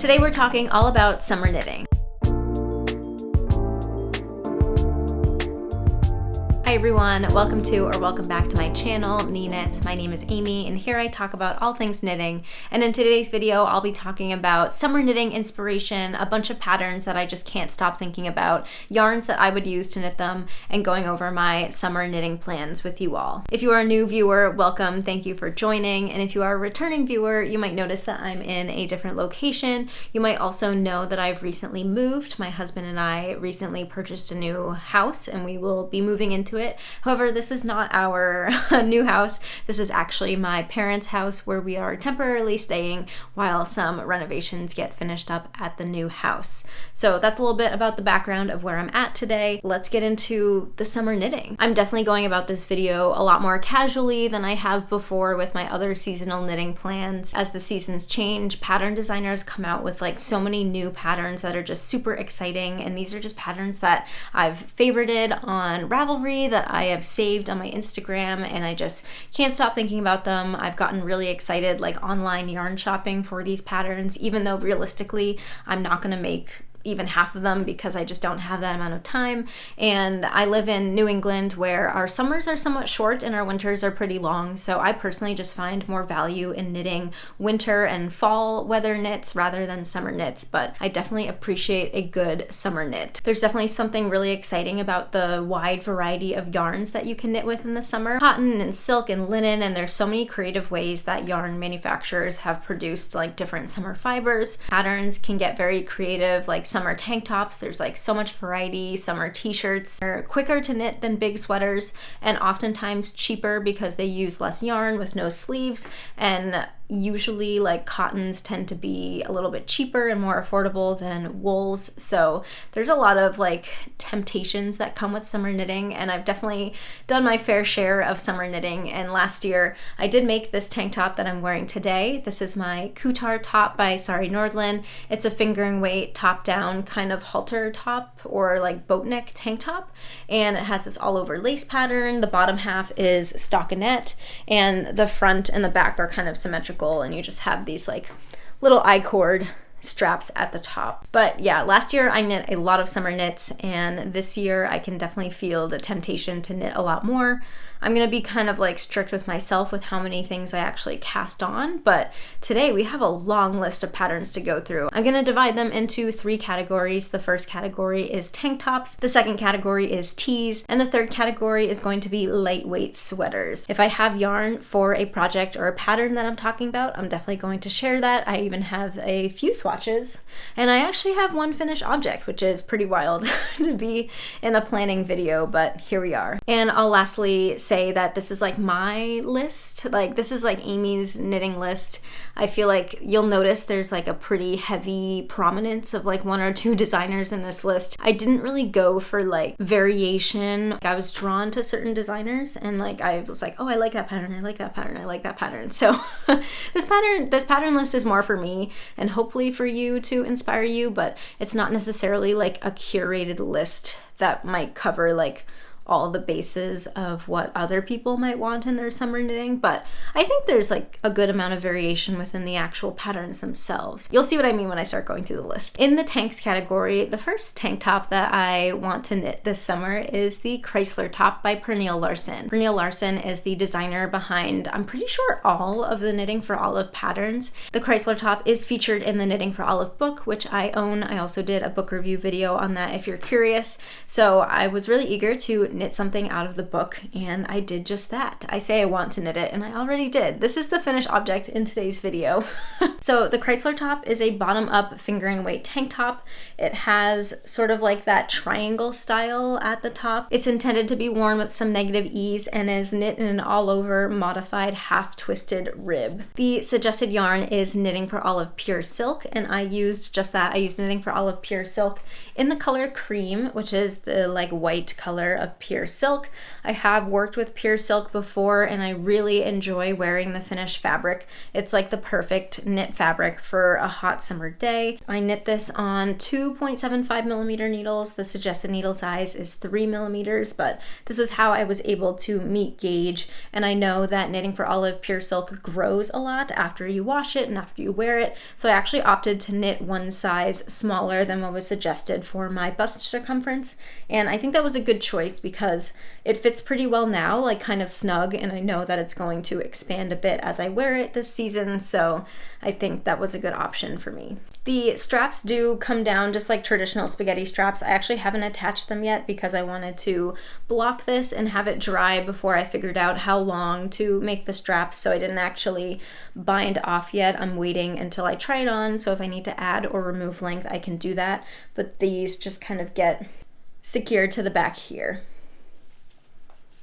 Today we're talking all about summer knitting. Hi everyone, welcome to or welcome back to my channel, Knee Knits. My name is Amy and here I talk about all things knitting. And in today's video, I'll be talking about summer knitting inspiration, a bunch of patterns that I just can't stop thinking about, yarns that I would use to knit them, and going over my summer knitting plans with you all. If you are a new viewer, welcome, thank you for joining. And if you are a returning viewer, you might notice that I'm in a different location. You might also know that I've recently moved. My husband and I recently purchased a new house and we will be moving into it. However, this is not our new house. This is actually my parents' house where we are temporarily staying while some renovations get finished up at the new house. So that's a little bit about the background of where I'm at today. Let's get into the summer knitting. I'm definitely going about this video a lot more casually than I have before with my other seasonal knitting plans. As the seasons change, pattern designers come out with like so many new patterns that are just super exciting, and these are just patterns that I've favorited on Ravelry, that I have saved on my Instagram, and I just can't stop thinking about them. I've gotten really excited like online yarn shopping for these patterns, even though realistically I'm not going to make even half of them because I just don't have that amount of time. And I live in New England where our summers are somewhat short and our winters are pretty long. So I personally just find more value in knitting winter and fall weather knits rather than summer knits, but I definitely appreciate a good summer knit. There's definitely something really exciting about the wide variety of yarns that you can knit with in the summer. Cotton and silk and linen, and there's so many creative ways that yarn manufacturers have produced like different summer fibers. Patterns can get very creative, like summer tank tops. There's like so much variety. Summer t-shirts are quicker to knit than big sweaters and oftentimes cheaper because they use less yarn with no sleeves, and usually like cottons tend to be a little bit cheaper and more affordable than wools. So there's a lot of like temptations that come with summer knitting, and I've definitely done my fair share of summer knitting. And last year I did make this tank top that I'm wearing today. This is my Kutar top by Sari Nordlund. It's a fingering weight top down kind of halter top or like boat neck tank top, and it has this all over lace pattern. The bottom half is stockinette and the front and the back are kind of symmetrical, and you just have these like little I-cord straps at the top. But yeah, last year I knit a lot of summer knits, and this year I can definitely feel the temptation to knit a lot more. I'm gonna be kind of like strict with myself with how many things I actually cast on, but today we have a long list of patterns to go through. I'm gonna divide them into 3 categories. The first category is tank tops, the second category is tees, and the third category is going to be lightweight sweaters. If I have yarn for a project or a pattern that I'm talking about, I'm definitely going to share that. I even have a few swatches, and I actually have one finished object, which is pretty wild to be in a planning video, but here we are. And I'll lastly say that this is like my list, like this is like Amy's knitting list. I feel like you'll notice there's like a pretty heavy prominence of like 1 or 2 designers in this list. I didn't really go for like variation. I was drawn to certain designers and like I was like, oh, I like that pattern, I like that pattern, I like that pattern. So this pattern list is more for me and hopefully for you to inspire you, but it's not necessarily like a curated list that might cover like all the bases of what other people might want in their summer knitting, but I think there's like a good amount of variation within the actual patterns themselves. You'll see what I mean when I start going through the list. In the tanks category, the first tank top that I want to knit this summer is the Chrysler top by Pernille Larsen. Pernille Larsen is the designer behind, I'm pretty sure, all of the Knitting for Olive patterns. The Chrysler top is featured in the Knitting for Olive book, which I own. I also did a book review video on that if you're curious. So I was really eager to knit something out of the book, and I did just that. I say I want to knit it, and I already did. This is the finished object in today's video. So the Chrysler top is a bottom-up fingering weight tank top. It has sort of like that triangle style at the top. It's intended to be worn with some negative ease and is knit in an all-over modified half-twisted rib. The suggested yarn is Knitting for Olive Pure Silk, and I used just that. I used Knitting for Olive Pure Silk in the color cream, which is the like white color of pure silk. I have worked with pure silk before and I really enjoy wearing the finished fabric. It's like the perfect knit fabric for a hot summer day. I knit this on 2.75 millimeter needles. The suggested needle size is 3 millimeters, but this is how I was able to meet gauge. And I know that knitting for olive pure silk grows a lot after you wash it and after you wear it. So I actually opted to knit one size smaller than what was suggested for my bust circumference. And I think that was a good choice because it fits pretty well now, like kind of snug, and I know that it's going to expand a bit as I wear it this season, so I think that was a good option for me. The straps do come down just like traditional spaghetti straps. I actually haven't attached them yet because I wanted to block this and have it dry before I figured out how long to make the straps, so I didn't actually bind off yet. I'm waiting until I try it on, so if I need to add or remove length, I can do that, but these just kind of get secured to the back here.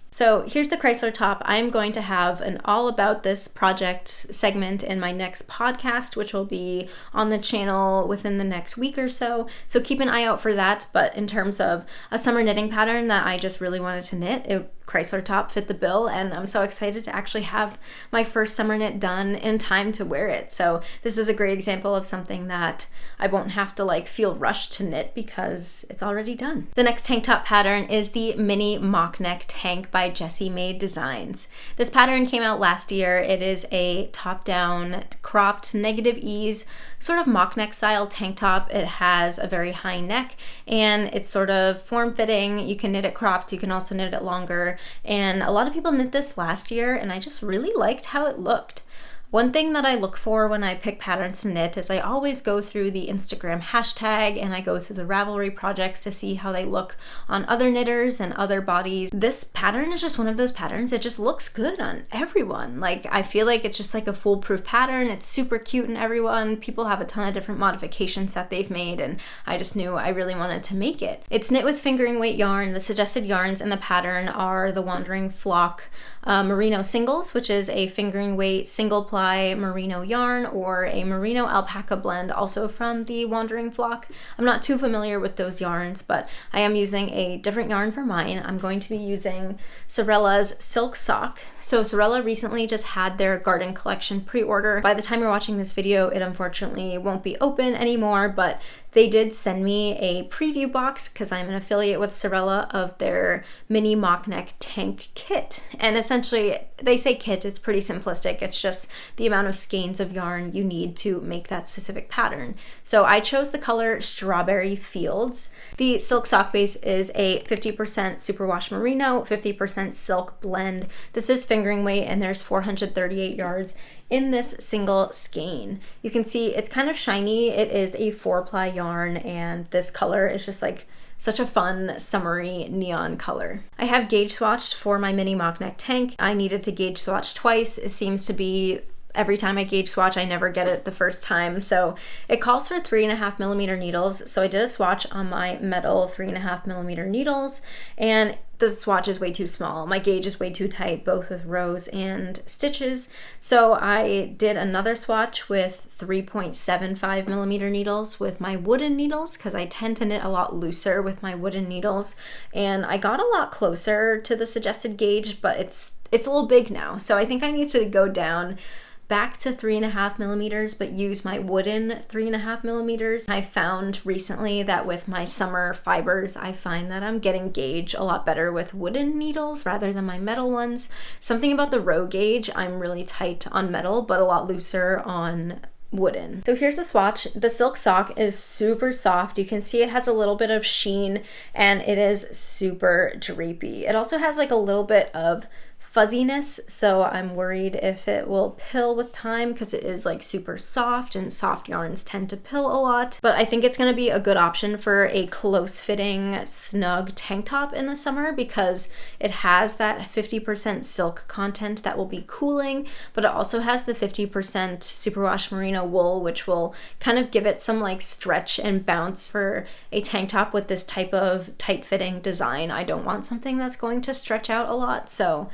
So here's the Chrysler top. I'm going to have an all about this project segment in my next podcast, which will be on the channel within the next week or so. So keep an eye out for that. But in terms of a summer knitting pattern that I just really wanted to knit, Chrysler top fit the bill, and I'm so excited to actually have my first summer knit done in time to wear it. So this is a great example of something that I won't have to like feel rushed to knit because it's already done. The next tank top pattern is the mini mock neck tank by Jessie Made Designs. This pattern came out last year. It is a top-down cropped negative ease sort of mock neck style tank top. It has a very high neck and it's sort of form-fitting. You can knit it cropped, you can also knit it longer. And a lot of people knit this last year and I just really liked how it looked. One thing that I look for when I pick patterns to knit is I always go through the Instagram hashtag and I go through the Ravelry projects to see how they look on other knitters and other bodies. This pattern is just one of those patterns. It just looks good on everyone. Like, I feel like it's just like a foolproof pattern. It's super cute in everyone. People have a ton of different modifications that they've made and I just knew I really wanted to make it. It's knit with fingering weight yarn. The suggested yarns in the pattern are the Wandering Flock Merino Singles, which is a fingering weight single ply merino yarn, or a merino alpaca blend, also from the Wandering Flock. I'm not too familiar with those yarns, but I am using a different yarn for mine. I'm going to be using Sorella's Silk Sock. So Sorella recently just had their garden collection pre-order. By the time you're watching this video, it unfortunately won't be open anymore, but they did send me a preview box because I'm an affiliate with Sorella of their mini mock neck tank kit. And essentially, they say kit, it's pretty simplistic. It's just the amount of skeins of yarn you need to make that specific pattern. So I chose the color Strawberry Fields. The silk sock base is a 50% superwash merino, 50% silk blend. This is fingering weight and there's 438 yards in this single skein. You can see it's kind of shiny. It is a 4-ply yarn and this color is just like such a fun summery neon color. I have gauge swatched for my mini mock neck tank. I needed to gauge swatch twice. It seems to be every time I gauge swatch, I never get it the first time. So it calls for 3.5 millimeter needles. So I did a swatch on my metal 3.5 millimeter needles, and the swatch is way too small. My gauge is way too tight, both with rows and stitches. So I did another swatch with 3.75 millimeter needles with my wooden needles, because I tend to knit a lot looser with my wooden needles. And I got a lot closer to the suggested gauge, but it's a little big now. So I think I need to go down back to 3.5 millimeters, but use my wooden 3.5 millimeters. I found recently that with my summer fibers, I find that I'm getting gauge a lot better with wooden needles rather than my metal ones. Something about the row gauge, I'm really tight on metal, but a lot looser on wooden. So here's the swatch. The silk sock is super soft. You can see it has a little bit of sheen and it is super drapey. It also has like a little bit of fuzziness, so I'm worried if it will pill with time because it is like super soft and soft yarns tend to pill a lot. But I think it's going to be a good option for a close fitting snug tank top in the summer because it has that 50% silk content that will be cooling, but it also has the 50% superwash merino wool, which will kind of give it some like stretch and bounce for a tank top with this type of tight fitting design. I don't want something that's going to stretch out a lot, so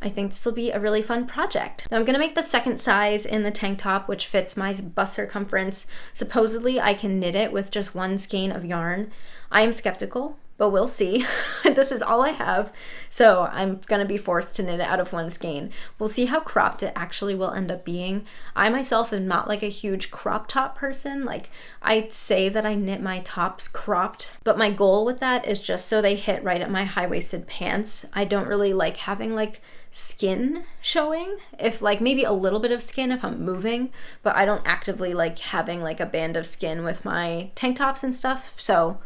I think this will be a really fun project. Now I'm gonna make the second size in the tank top, which fits my bust circumference. Supposedly I can knit it with just one skein of yarn. I am skeptical but we'll see. This is all I have, so I'm gonna be forced to knit it out of one skein. We'll see how cropped it actually will end up being. I myself am not like a huge crop top person. Like, I say that I knit my tops cropped, but my goal with that is just so they hit right at my high-waisted pants. I don't really like having like skin showing, if like maybe a little bit of skin if I'm moving, but I don't actively like having like a band of skin with my tank tops and stuff. So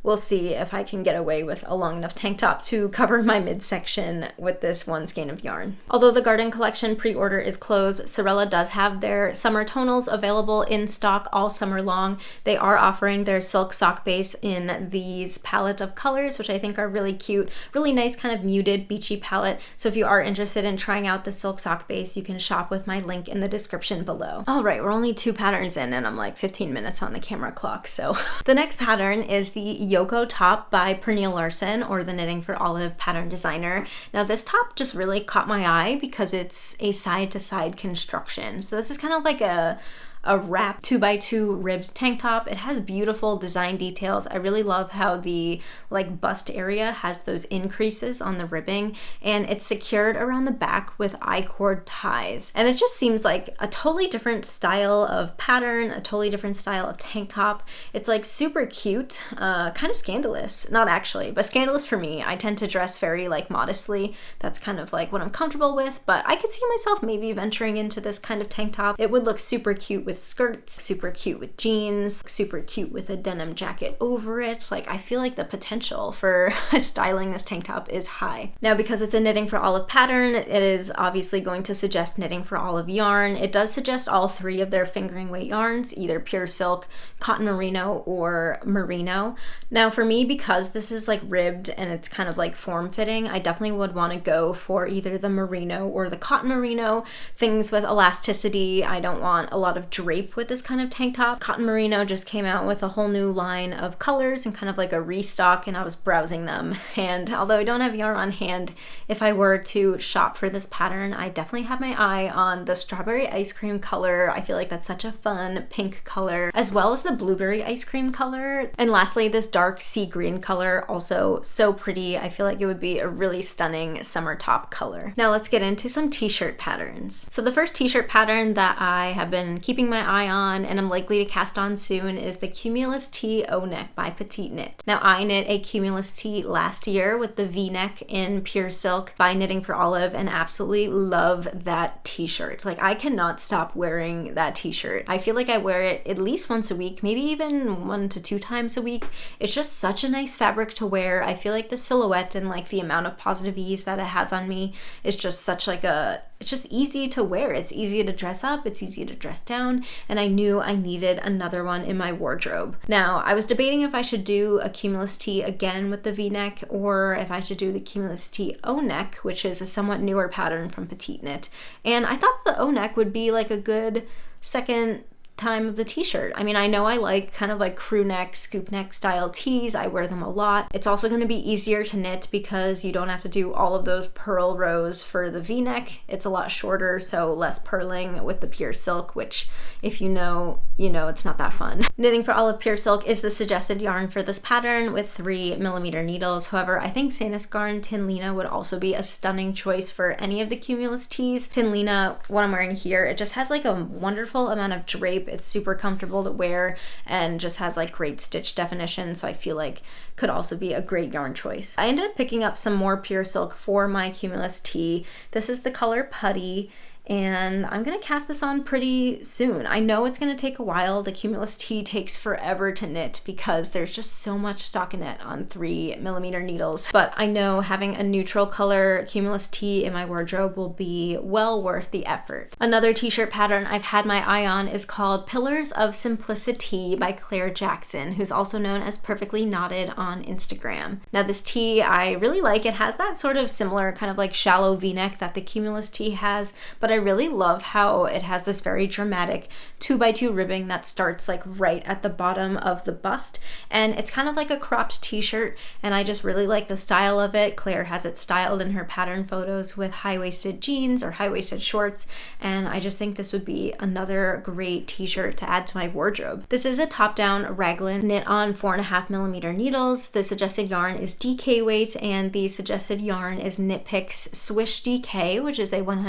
we'll see if I can get away with a long enough tank top to cover my midsection with this one skein of yarn. Although the Garden Collection pre-order is closed, Sorella does have their summer tonals available in stock all summer long. They are offering their silk sock base in these palette of colors, which I think are really cute, really nice kind of muted beachy palette. So if you are interested in trying out the silk sock base, you can shop with my link in the description below. All right, we're only 2 patterns in and I'm like 15 minutes on the camera clock. So the next pattern is the Yoko top by Pernille Larsen, or the Knitting for Olive pattern designer. Now this top just really caught my eye because it's a side-to-side construction. So this is kind of like a wrap 2x2 ribbed tank top. It has beautiful design details. I really love how the like bust area has those increases on the ribbing, and it's secured around the back with I-cord ties. And it just seems like a totally different style of pattern, a totally different style of tank top. It's like super cute, kind of scandalous. Not actually, but scandalous for me. I tend to dress very like modestly. That's kind of like what I'm comfortable with, but I could see myself maybe venturing into this kind of tank top. It would look super cute with skirts, super cute with jeans, super cute with a denim jacket over it. Like, I feel like the potential for styling this tank top is high. Now, because it's a Knitting for Olive pattern, it is obviously going to suggest Knitting for Olive yarn. It does suggest all 3 of their fingering weight yarns, either pure silk, cotton merino, or merino. Now for me, because this is like ribbed and it's kind of like form-fitting, I definitely would want to go for either the merino or the cotton merino, things with elasticity. I don't want a lot of drape with this kind of tank top. Cotton merino just came out with a whole new line of colors and kind of like a restock, and I was browsing them, and although I don't have yarn on hand, if I were to shop for this pattern, I definitely have my eye on the strawberry ice cream color. I feel like that's such a fun pink color, as well as the blueberry ice cream color, and lastly this dark sea green color, also so pretty. I feel like it would be a really stunning summer top color. Now let's get into some t-shirt patterns. So the first t-shirt pattern that I have been keeping my eye on and I'm likely to cast on soon is the Cumulus Tee O-neck by Petite Knit. Now I knit a Cumulus Tee last year with the V-neck in pure silk by Knitting for Olive and absolutely love that t-shirt. Like, I cannot stop wearing that t-shirt. I feel like I wear it at least once a week, maybe even 1 to 2 times a week. It's just such a nice fabric to wear. I feel like the silhouette and like the amount of positive ease that it has on me is just such like it's just easy to wear. It's easy to dress up, it's easy to dress down, and I knew I needed another one in my wardrobe. Now, I was debating if I should do a Cumulus Tee again with the V-neck, or if I should do the Cumulus Tee O-neck, which is a somewhat newer pattern from Petite Knit. And I thought the O-neck would be like a good second time of the t-shirt. I mean, I know I like kind of like crew neck, scoop neck style tees. I wear them a lot. It's also going to be easier to knit because you don't have to do all of those purl rows for the V-neck. It's a lot shorter, so less purling with the pure silk, which if you know it's not that fun. Knitting for Olive pure silk is the suggested yarn for this pattern with 3mm needles. However, I think Sandisgarn Tinlina would also be a stunning choice for any of the Cumulus tees. Tinlina, what I'm wearing here, it just has like a wonderful amount of drape. It's super comfortable to wear and just has like great stitch definition, so I feel like could also be a great yarn choice. I ended up picking up some more pure silk for my Cumulus Tee. This is the color Putty, and I'm gonna cast this on pretty soon. I know it's gonna take a while. The Cumulus Tee takes forever to knit because there's just so much stockinette on 3mm needles, but I know having a neutral color Cumulus Tee in my wardrobe will be well worth the effort. Another t-shirt pattern I've had my eye on is called Pillars of Simplicity by Claire Jackson, who's also known as Perfectly Knotted on Instagram. Now this tee I really like. It has that sort of similar kind of like shallow V-neck that the Cumulus Tee has, but but I really love how it has this very dramatic 2x2 ribbing that starts like right at the bottom of the bust, and it's kind of like a cropped t-shirt, and I just really like the style of it. Claire has it styled in her pattern photos with high-waisted jeans or high-waisted shorts, and I just think this would be another great t-shirt to add to my wardrobe. This is a top-down raglan knit on 4.5mm needles. The suggested yarn is DK weight, and the suggested yarn is Knit Picks Swish DK, which is a 100%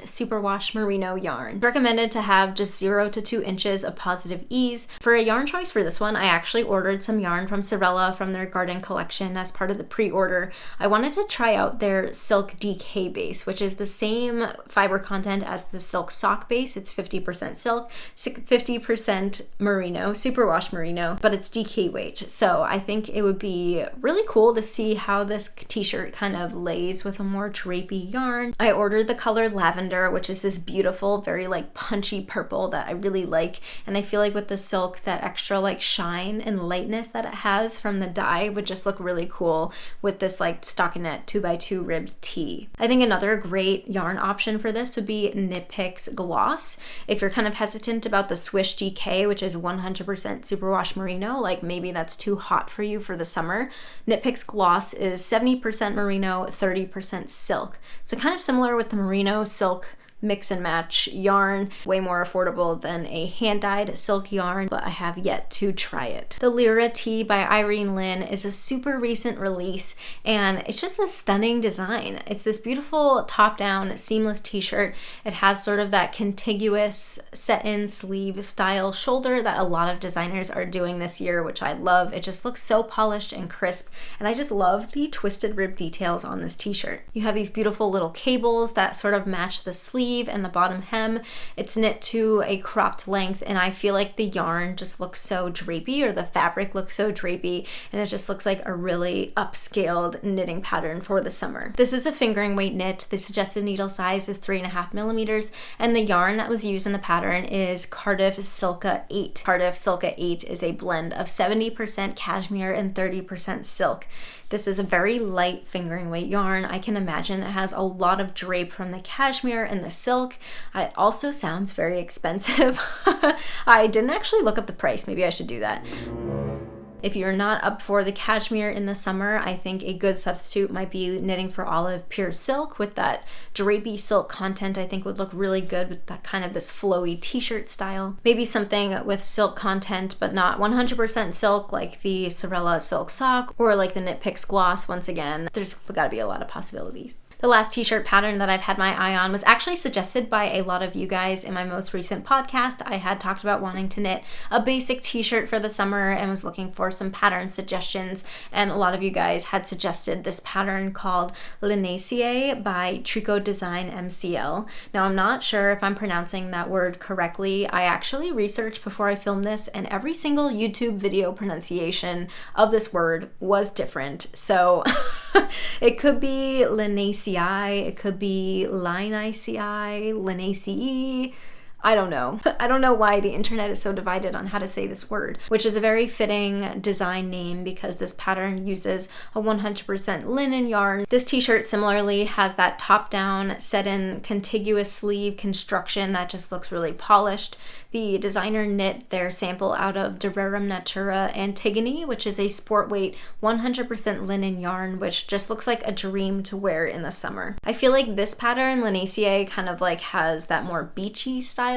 superwash merino yarn. Recommended to have just 0 to 2 inches of positive ease. For a yarn choice for this one, I actually ordered some yarn from Sorella from their garden collection as part of the pre-order. I wanted to try out their silk DK base, which is the same fiber content as the silk sock base. It's 50% silk, 50% merino, superwash merino, but it's DK weight. So I think it would be really cool to see how this t-shirt kind of lays with a more drapey yarn. I ordered the color lavender, which is this beautiful, very like punchy purple that I really like, and I feel like with the silk, that extra like shine and lightness that it has from the dye would just look really cool with this like stockinette 2x2 ribbed tee. I think another great yarn option for this would be Knit Picks Gloss. If you're kind of hesitant about the Swish DK, which is 100% superwash merino, like maybe that's too hot for you for the summer, Knit Picks Gloss is 70% merino, 30% silk. So kind of similar with the merino silk mix and match yarn, way more affordable than a hand-dyed silk yarn, but I have yet to try it. The Lyra Tee by Irene Lin is a super recent release, and it's just a stunning design. It's this beautiful top-down seamless t-shirt. It has sort of that contiguous set-in sleeve style shoulder that a lot of designers are doing this year, which I love. It just looks so polished and crisp, and I just love the twisted rib details on this t-shirt. You have these beautiful little cables that sort of match the sleeve and the bottom hem. It's knit to a cropped length, and I feel like the yarn just looks so drapey, or the fabric looks so drapey, and it just looks like a really upscaled knitting pattern for the summer. This is a fingering weight knit. The suggested needle size is 3.5mm, and the yarn that was used in the pattern is Cardiff Silka 8. Cardiff Silka 8 is a blend of 70% cashmere and 30% silk. This is a very light fingering weight yarn. I can imagine it has a lot of drape from the cashmere and the silk. It also sounds very expensive. I didn't actually look up the price. Maybe I should do that. If you're not up for the cashmere in the summer, I think a good substitute might be knitting for Olive Pure Silk with that drapey silk content. I think would look really good with that kind of this flowy t-shirt style. Maybe something with silk content, but not 100% silk like the Sorella Silk Sock or like the Knit Picks Gloss. Once again, there's gotta be a lot of possibilities. The last t-shirt pattern that I've had my eye on was actually suggested by a lot of you guys in my most recent podcast. I had talked about wanting to knit a basic t-shirt for the summer and was looking for some pattern suggestions, and a lot of you guys had suggested this pattern called Linaceae by Tricot Design MCL. Now, I'm not sure if I'm pronouncing that word correctly. I actually researched before I filmed this, and every single YouTube video pronunciation of this word was different. So it could be Linaceae, it could be Linaceae, Linaceae. I don't know. I don't know why the internet is so divided on how to say this word, which is a very fitting design name because this pattern uses a 100% linen yarn. This t-shirt similarly has that top-down set-in contiguous sleeve construction that just looks really polished. The designer knit their sample out of De Rerum Natura Antigone, which is a sport weight 100% linen yarn, which just looks like a dream to wear in the summer. I feel like this pattern, Linaceae, kind of like has that more beachy style.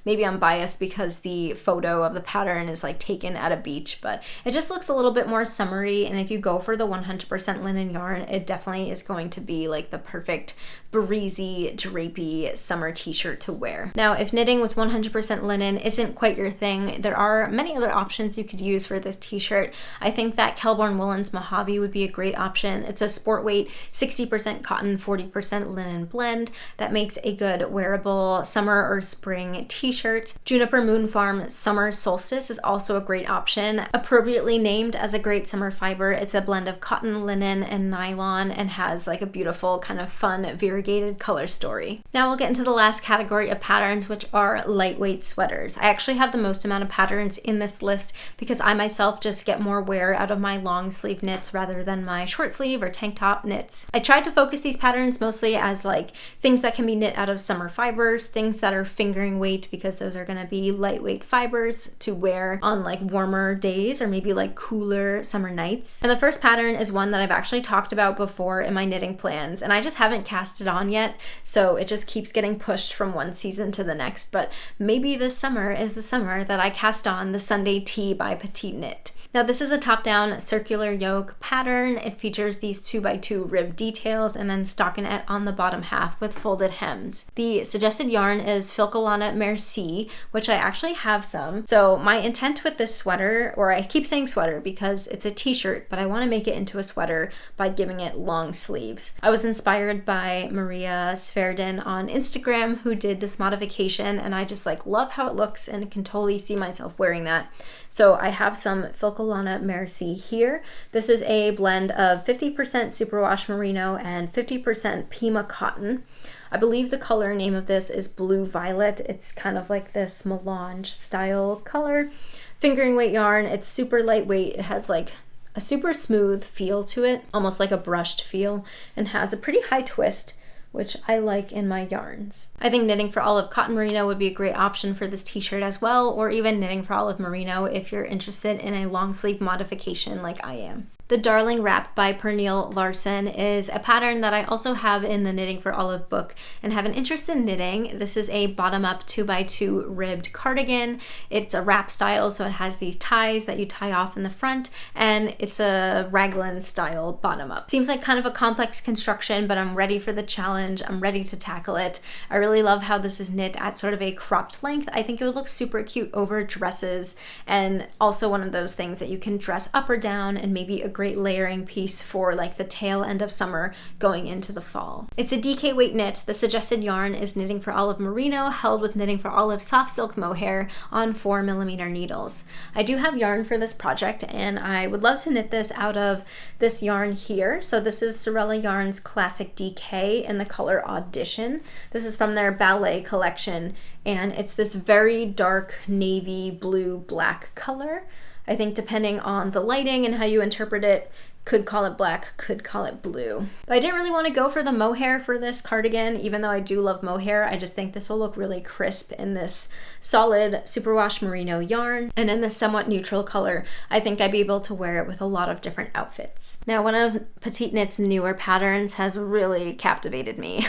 Maybe I'm biased because the photo of the pattern is like taken at a beach, but it just looks a little bit more summery, and if you go for the 100% linen yarn, it definitely is going to be like the perfect breezy, drapey summer t-shirt to wear. Now, if knitting with 100% linen isn't quite your thing, there are many other options you could use for this t-shirt. I think that Kelborn Woolens Mojave would be a great option. It's a sport weight, 60% cotton, 40% linen blend that makes a good wearable summer or spring t-shirt. Juniper Moon Farm Summer Solstice is also a great option. Appropriately named as a great summer fiber, it's a blend of cotton, linen, and nylon, and has like a beautiful kind of fun variegated color story. Now we'll get into the last category of patterns, which are lightweight sweaters. sweaters. I actually have the most amount of patterns in this list because I myself just get more wear out of my long sleeve knits rather than my short sleeve or tank top knits. I tried to focus these patterns mostly as like things that can be knit out of summer fibers, things that are fingering weight because those are going to be lightweight fibers to wear on like warmer days or maybe like cooler summer nights. And the first pattern is one that I've actually talked about before in my knitting plans, and I just haven't cast it on yet, so it just keeps getting pushed from one season to the next. But maybe this summer is the summer that I cast on the Sunday Tee by Petite Knit. Now this is a top-down circular yoke pattern. It features these 2x2 rib details and then stockinette on the bottom half with folded hems. The suggested yarn is Filcolana Merci, which I actually have some. So my intent with this sweater, or I keep saying sweater because it's a t-shirt, but I want to make it into a sweater by giving it long sleeves. I was inspired by Maria Sverdin on Instagram who did this modification, and I just like love how it looks and can totally see myself wearing that. So I have some Filcolana Merci here. This is a blend of 50% superwash merino and 50% Pima cotton. I believe the color name of this is Blue Violet. It's kind of like this melange style color. Fingering weight yarn. It's super lightweight. It has like a super smooth feel to it, almost like a brushed feel, and has a pretty high twist, which I like in my yarns. I think knitting for olive cotton merino would be a great option for this t-shirt as well, or even knitting for olive merino if you're interested in a long sleeve modification like I am. The Darling Wrap by Pernille Larsen is a pattern that I also have in the Knitting for Olive book and have an interest in knitting. This is a bottom-up 2x2 ribbed cardigan. It's a wrap style, so it has these ties that you tie off in the front, and it's a raglan style bottom-up. Seems like kind of a complex construction, but I'm ready for the challenge. I'm ready to tackle it. I really love how this is knit at sort of a cropped length. I think it would look super cute over dresses, and also one of those things that you can dress up or down, and maybe a great layering piece for like the tail end of summer going into the fall. It's a DK weight knit. The suggested yarn is Knitting for Olive merino held with Knitting for Olive soft silk mohair on 4mm needles. I do have yarn for this project, and I would love to knit this out of this yarn here. So this is Sorella Yarns Classic DK in the color Audition. This is from their Ballet collection, and it's this very dark navy blue black color. I think depending on the lighting and how you interpret it, could call it black, could call it blue. But I didn't really want to go for the mohair for this cardigan, even though I do love mohair. I just think this will look really crisp in this solid superwash merino yarn. And in this somewhat neutral color, I think I'd be able to wear it with a lot of different outfits. Now, one of Petite Knit's newer patterns has really captivated me.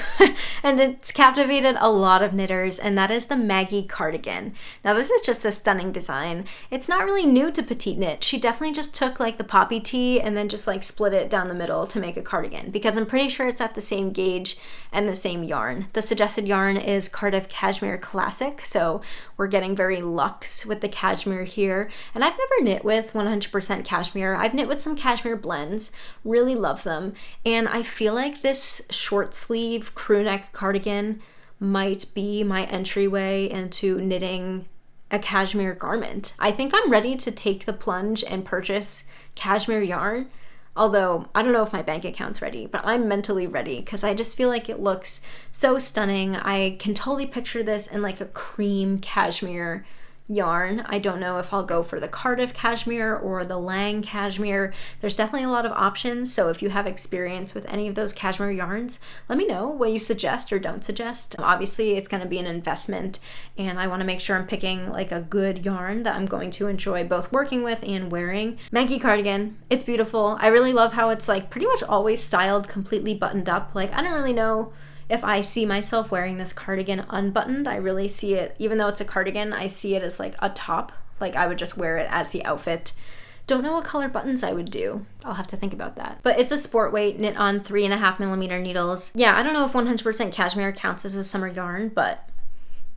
And it's captivated a lot of knitters, and that is the Maggie cardigan. Now, this is just a stunning design. It's not really new to Petite Knit. She definitely just took like the poppy tee and then just like split it down the middle to make a cardigan, because I'm pretty sure it's at the same gauge and the same yarn. The suggested yarn is Cardiff Cashmere Classic, so we're getting very luxe with the cashmere here. And I've never knit with 100% cashmere. I've knit with some cashmere blends, really love them, and I feel like this short sleeve crew neck cardigan might be my entryway into knitting a cashmere garment. I think I'm ready to take the plunge and purchase cashmere yarn. Although, I don't know if my bank account's ready, but I'm mentally ready because I just feel like it looks so stunning. I can totally picture this in like a cream cashmere yarn. I don't know if I'll go for the Cardiff cashmere or the Lang cashmere. There's definitely a lot of options, so if you have experience with any of those cashmere yarns, let me know what you suggest or don't suggest. Obviously, it's going to be an investment, and I want to make sure I'm picking like a good yarn that I'm going to enjoy both working with and wearing. Maggie cardigan, it's beautiful. I really love how it's like pretty much always styled completely buttoned up. Like, I don't really know if I see myself wearing this cardigan unbuttoned. I really see it, even though it's a cardigan, I see it as like a top. Like I would just wear it as the outfit. Don't know what color buttons I would do. I'll have to think about that. But it's a sport weight knit on 3.5mm needles. Yeah, I don't know if 100% cashmere counts as a summer yarn, but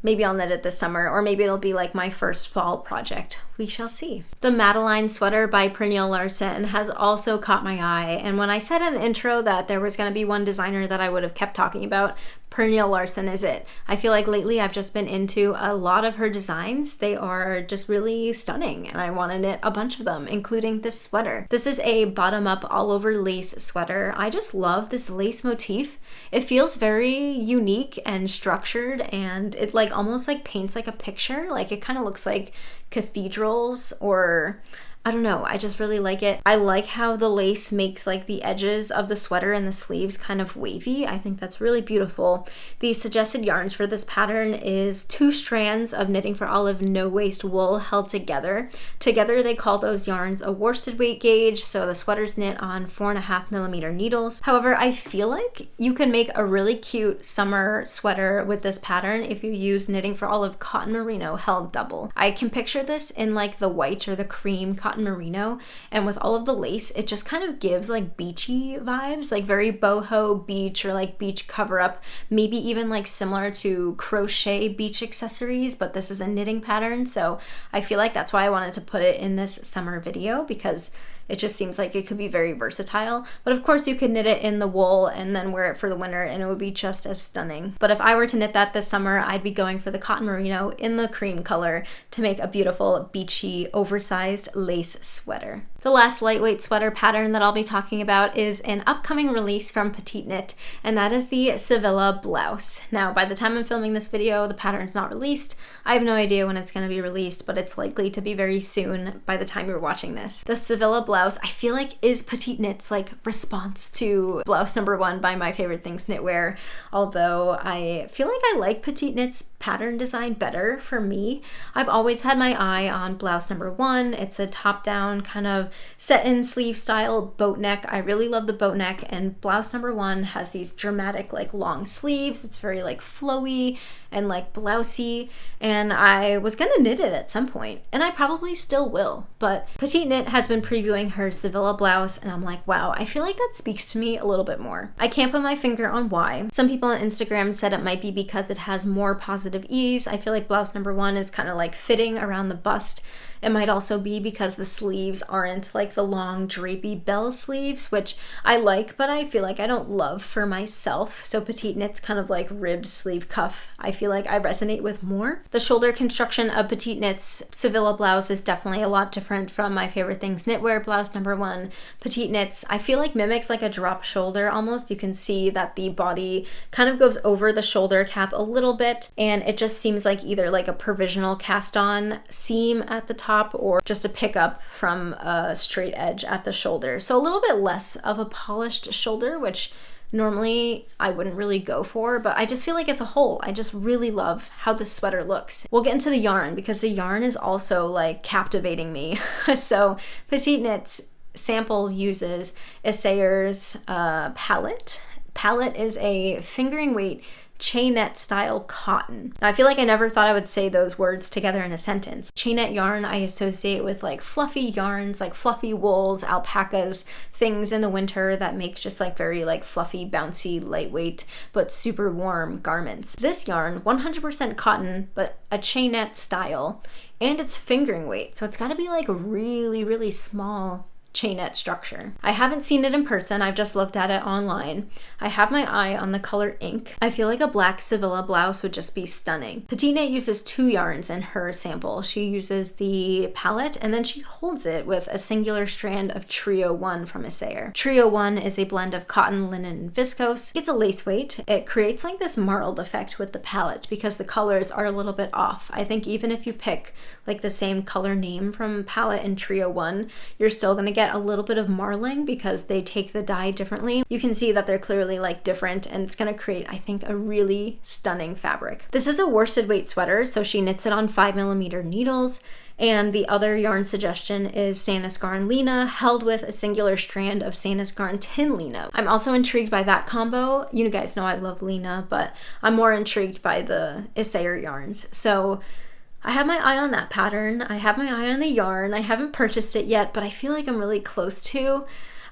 maybe I'll knit it this summer, or maybe it'll be like my first fall project. we shall see. The Madeline sweater by Pernille Larsen has also caught my eye, and when I said in the intro that there was going to be one designer that I would have kept talking about, Pernille Larsen is it. I feel like lately I've just been into a lot of her designs. They are just really stunning, and I want to knit a bunch of them, including this sweater. This is a bottom-up all-over lace sweater. I just love this lace motif. It feels very unique and structured, and it like almost like paints like a picture. Like it kind of looks like cathedrals, or I don't know, I just really like it. I like how the lace makes like the edges of the sweater and the sleeves kind of wavy. I think that's really beautiful. The suggested yarns for this pattern is 2 strands of Knitting for Olive no waste wool held together. Together they call those yarns a worsted weight gauge, so the sweater's knit on 4.5mm needles. However, I feel like you can make a really cute summer sweater with this pattern if you use Knitting for Olive cotton merino held double. I can picture this in like the white or the cream cotton merino, and with all of the lace it just kind of gives like beachy vibes, like very boho beach or like beach cover up, maybe even like similar to crochet beach accessories, but this is a knitting pattern, so I feel like that's why I wanted to put it in this summer video, because it just seems like it could be very versatile. But of course you could knit it in the wool and then wear it for the winter and it would be just as stunning. But if I were to knit that this summer, I'd be going for the cotton merino in the cream color to make a beautiful beachy oversized lace sweater. The last lightweight sweater pattern that I'll be talking about is an upcoming release from Petite Knit, and that is the Sevilla blouse. Now, by the time I'm filming this video, the pattern's not released. I have no idea when it's going to be released, but it's likely to be very soon by the time you're watching this. The Sevilla blouse, I feel like, is Petite Knit's like response to blouse number 1 by My Favorite Things Knitwear, although I feel like I like Petite Knit's pattern design better for me. I've always had my eye on blouse number 1. It's a top-down kind of set-in sleeve style boat neck. I really love the boat neck, and blouse number 1 has these dramatic like long sleeves. It's very like flowy and like blousey, and I was gonna knit it at some point, and I probably still will, but Petite Knit has been previewing her Sevilla blouse, and I'm like, wow, I feel like that speaks to me a little bit more. I can't put my finger on why. Some people on Instagram said it might be because it has more positive ease. I feel like blouse number 1 is kind of like fitting around the bust. It might also be because the sleeves aren't like the long drapey bell sleeves, which I like, but I feel like I don't love for myself. So Petite Knit's kind of like ribbed sleeve cuff, I feel like I resonate with more. The shoulder construction of Petite Knit's Sevilla blouse is definitely a lot different from My Favorite Things Knitwear blouse number 1. Petite Knit's, I feel like, mimics like a drop shoulder almost. You can see that the body kind of goes over the shoulder cap a little bit, and it just seems like either like a provisional cast on seam at the top or just a pickup from a straight edge at the shoulder. So a little bit less of a polished shoulder, which normally I wouldn't really go for, but I just feel like as a whole, I just really love how this sweater looks. We'll get into the yarn because the yarn is also like captivating me. So Petite Knit's sample uses Essayer's palette. Palette is a fingering weight chainette style cotton. Now, I feel like I never thought I would say those words together in a sentence. Chainette yarn I associate with like fluffy yarns, like fluffy wools, alpacas, things in the winter that make just like very like fluffy, bouncy, lightweight, but super warm garments. This yarn, 100% cotton, but a chainette style, and it's fingering weight. So it's gotta be like really, really small chainette structure. I haven't seen it in person, I've just looked at it online. I have my eye on the color ink. I feel like a black Sevilla blouse would just be stunning. Petite Knit uses 2 yarns in her sample. She uses the palette and then she holds it with a singular strand of Trio 1 from Assayer. Trio 1 is a blend of cotton, linen, and viscose. It's a lace weight. It creates like this marled effect with the palette because the colors are a little bit off. I think even if you pick like the same color name from palette and Trio 1, you're still gonna get a little bit of marling because they take the dye differently. You can see that they're clearly like different, and it's gonna create, I think, a really stunning fabric. This is a worsted weight sweater, so she knits it on 5mm needles, and the other yarn suggestion is Sanasgarn Lena held with a singular strand of Sanasgarn Tin Lena. I'm also intrigued by that combo. You guys know I love Lena, but I'm more intrigued by the Assayer yarns. So I have my eye on that pattern. I have my eye on the yarn. I haven't purchased it yet, but I feel like I'm really close to.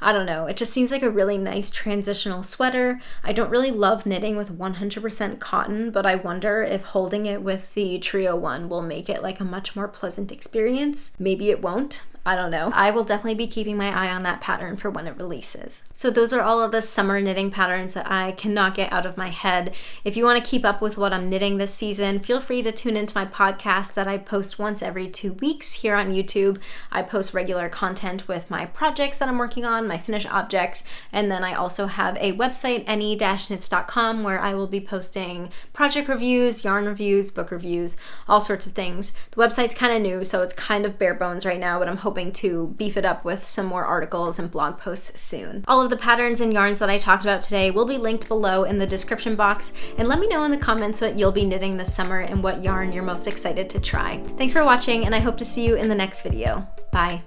I don't know, it just seems like a really nice transitional sweater. I don't really love knitting with 100% cotton, but I wonder if holding it with the trio one will make it like a much more pleasant experience. Maybe it won't. I don't know. I will definitely be keeping my eye on that pattern for when it releases. So those are all of the summer knitting patterns that I cannot get out of my head. If you want to keep up with what I'm knitting this season, feel free to tune into my podcast that I post once every 2 weeks here on YouTube. I post regular content with my projects that I'm working on, my finished objects, and then I also have a website, any-knits.com, where I will be posting project reviews, yarn reviews, book reviews, all sorts of things. The website's kind of new, so it's kind of bare bones right now, but I'm hoping to beef it up with some more articles and blog posts soon. All of the patterns and yarns that I talked about today will be linked below in the description box, and let me know in the comments what you'll be knitting this summer and what yarn you're most excited to try. Thanks for watching, and I hope to see you in the next video. Bye.